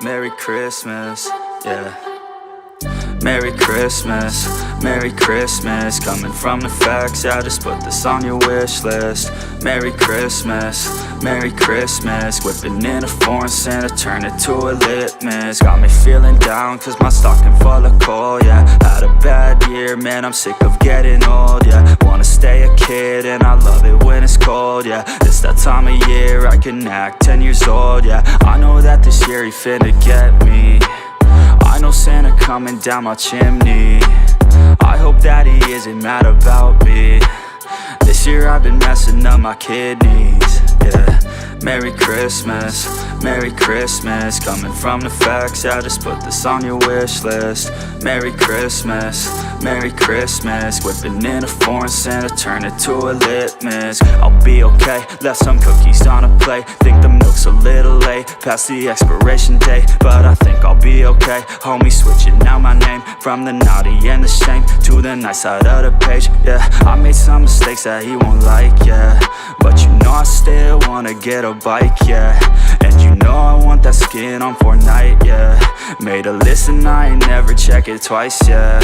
Merry Christmas, yeah. Merry Christmas, Merry Christmas. Coming from the facts, yeah, just put this on your wish list. Merry Christmas, Merry Christmas. Whipping in a foreign Santa, turn it to a litmus. Got me feeling down cause my stocking full of coal, yeah. Had a bad year, man, I'm sick of getting old, yeah. Wanna stay a kid and I love it when it's cold, yeah. It's that time of year I can act 10 years old, yeah. I know that this year he finna get me. I know Santa coming down my chimney. I hope that he isn't mad about me. This year I've been messing up my kidneys, yeah. Merry Christmas, Merry Christmas. Coming from the facts, yeah, just put this on your wish list. Merry Christmas, Merry Christmas. Whipping in a foreign Santa, turn it to a litmus. I'll be okay, left some cookies on a plate. Think the milk's a little late, past the expiration date, but I think I'll be okay. Homie switching out my name, from the naughty and the shame to the nice side of the page, yeah. I made some mistakes that he won't like, yeah, but you know I still wanna get a bike, yeah. And you know I want that skin on Fortnite, yeah. Made a list and I ain't never check it twice, yeah.